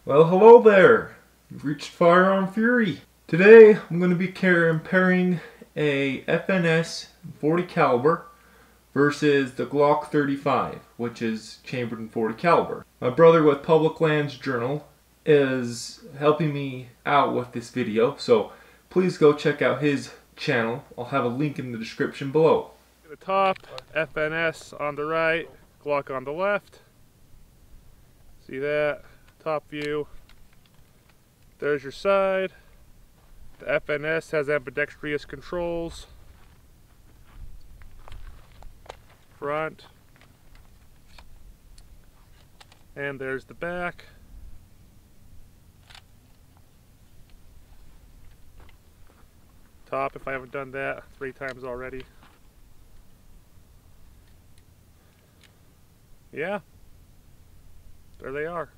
Well, hello there. You've reached Firearm Fury. Today, I'm going to be comparing a FNS 40 caliber versus the Glock 35, which is chambered in 40 caliber. My brother with Public Lands Journal is helping me out with this video, so please go check out his channel. I'll have a link in the description below. The top, FNS on the right, Glock on the left. See that? Top view. There's your side. The FNS has ambidextrous controls. Front. And there's the back. Top, if I haven't done that 3 times already. Yeah. There they are.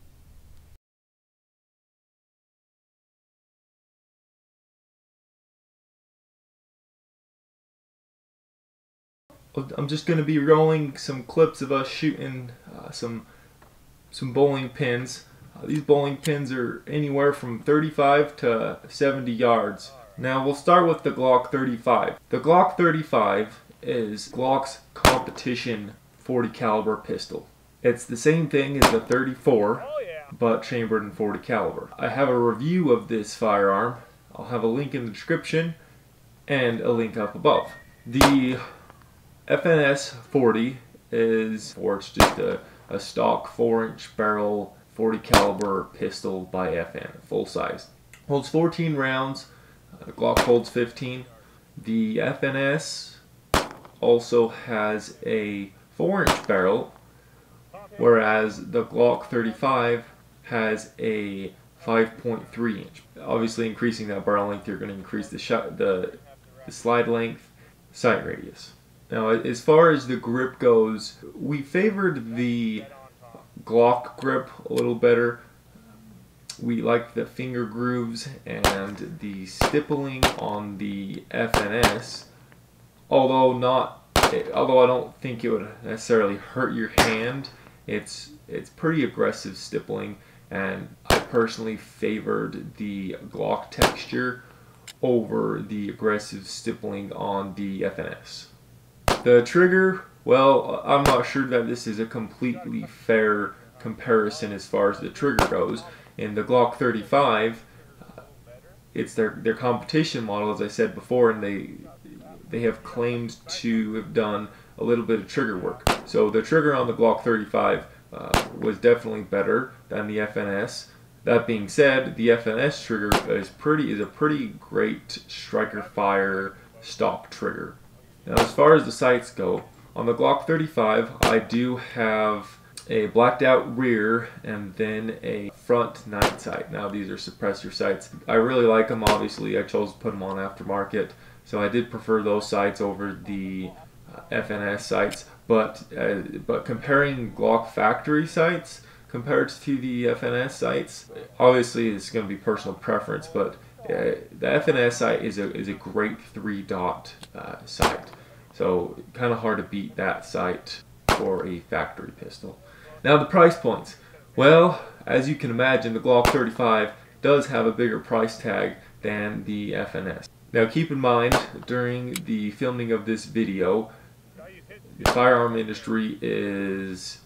I'm just going to be rolling some clips of us shooting some bowling pins. These bowling pins are anywhere from 35 to 70 yards. Now we'll start with the Glock 35. The Glock 35 is Glock's competition 40 caliber pistol. It's the same thing as the 34, but chambered in 40 caliber. I have a review of this firearm. I'll have a link in the description and a link up above. The FNS 40 is, or it's just a stock 4-inch barrel 40 caliber pistol by FN, full size. Holds 14 rounds. The Glock holds 15. The FNS also has a 4-inch barrel, whereas the Glock 35 has a 5.3 inch. Obviously, increasing that barrel length, you're going to increase the slide length, sight radius. Now, as far as the grip goes, we favored the Glock grip a little better. We like the finger grooves and the stippling on the FNS, although I don't think it would necessarily hurt your hand. It's pretty aggressive stippling, and I personally favored the Glock texture over the aggressive stippling on the FNS. The trigger, well, I'm not sure that this is a completely fair comparison as far as the trigger goes. In the Glock 35, it's their competition model, as I said before, and they have claimed to have done a little bit of trigger work. So the trigger on the Glock 35 was definitely better than the FNS. That being said, the FNS trigger is a pretty great striker fire stock trigger. Now, as far as the sights go, on the Glock 35, I do have a blacked out rear and then a front night sight. Now, these are suppressor sights. I really like them. Obviously, I chose to put them on aftermarket, so I did prefer those sights over the FNS sights. But comparing Glock factory sights compared to the FNS sights, obviously it's going to be personal preference, but the FNS sight is a great 3-dot sight, so kind of hard to beat that sight for a factory pistol. Now, the price points. Well, as you can imagine, the Glock 35 does have a bigger price tag than the FNS. Now, keep in mind, during the filming of this video, the firearm industry is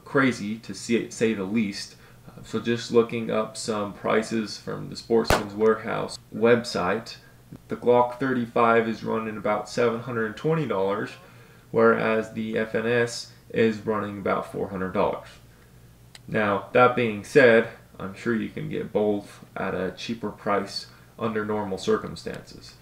crazy, to say the least. So just looking up some prices from the Sportsman's Warehouse website, the Glock 35 is running about $720, whereas the FNS is running about $400. Now, that being said, I'm sure you can get both at a cheaper price under normal circumstances.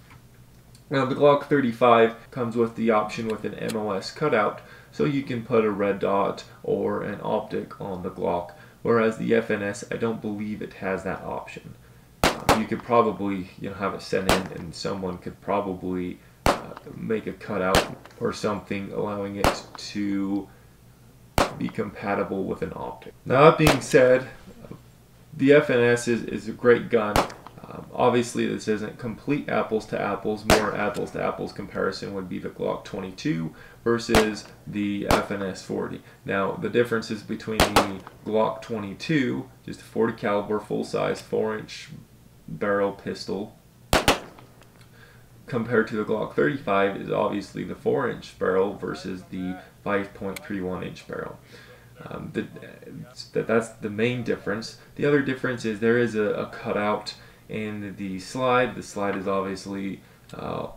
Now, the Glock 35 comes with the option with an MOS cutout, so you can put a red dot or an optic on the Glock, whereas the FNS, I don't believe it has that option. You could probably have it sent in, and someone could probably make a cutout or something, allowing it to be compatible with an optic. Now, that being said, the FNS is a great gun. Obviously, this isn't complete apples to apples. More apples to apples comparison would be the Glock 22 versus the FNS 40. Now, the differences between the Glock 22, just a 40 caliber full size 4-inch barrel pistol, compared to the Glock 35 is obviously the 4-inch barrel versus the 5.31-inch barrel. That's the main difference. The other difference is there is a cutout in the slide. The slide is obviously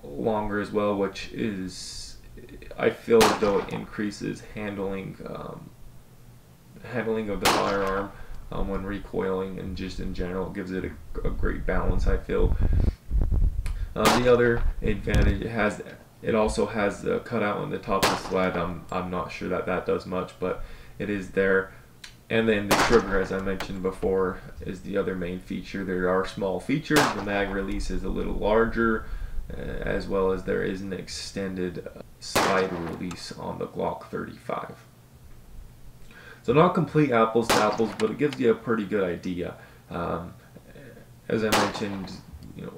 longer as well, which is, I feel as though it increases handling of the firearm when recoiling, and just in general it gives it a great balance, I feel. The other advantage it also has the cutout on the top of the slide. I'm not sure that does much, but it is there. And then the trigger, as I mentioned before, is the other main feature. There are small features. The mag release is a little larger, as well as there is an extended slide release on the Glock 35. So not complete apples to apples, but it gives you a pretty good idea. As I mentioned,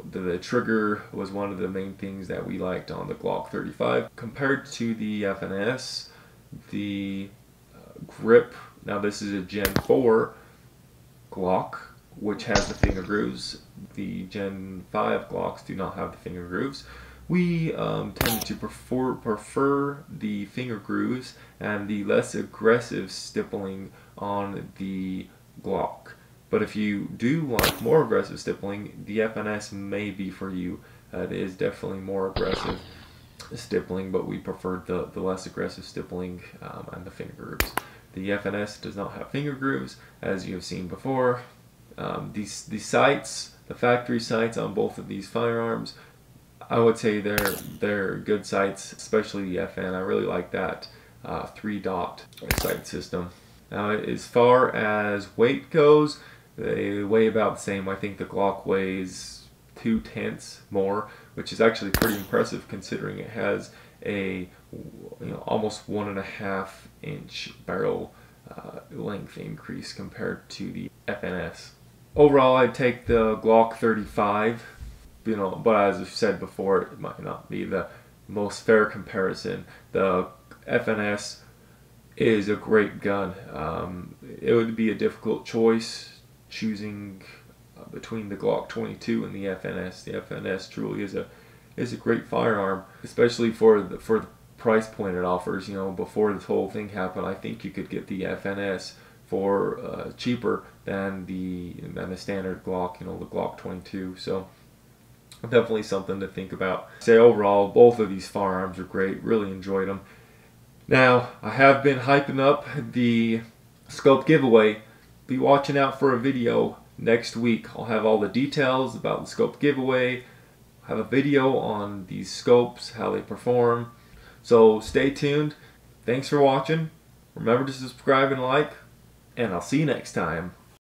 the trigger was one of the main things that we liked on the Glock 35. Compared to the FNS, the grip, now this is a Gen 4 Glock, which has the finger grooves. The Gen 5 Glocks do not have the finger grooves. We tend to prefer the finger grooves and the less aggressive stippling on the Glock. But if you do like more aggressive stippling, the FNS may be for you. It is definitely more aggressive stippling, but we prefer the less aggressive stippling and the finger grooves. The FNS does not have finger grooves, as you have seen before. The sights, the factory sights on both of these firearms, I would say they're good sights, especially the FN. I really like that 3-dot sight system. Now, as far as weight goes, they weigh about the same. I think the Glock weighs 0.2 more, which is actually pretty impressive considering it has a almost 1.5-inch barrel length increase compared to the FNS. Overall, I'd take the Glock 35, but as I've said before, it might not be the most fair comparison. The FNS is a great gun. It would be a difficult choice choosing between the Glock 22 and the FNS. The FNS truly is a great firearm, especially for the price point it offers. Before this whole thing happened, I think you could get the FNS for cheaper than the standard Glock, the Glock 22. So definitely something to think about. Say overall, both of these firearms are great. Really enjoyed them. Now, I have been hyping up the scope giveaway. Be watching out for a video next week. I'll have all the details about the scope giveaway. I have a video on these scopes, how they perform. So stay tuned. Thanks for watching. Remember to subscribe and like, and I'll see you next time.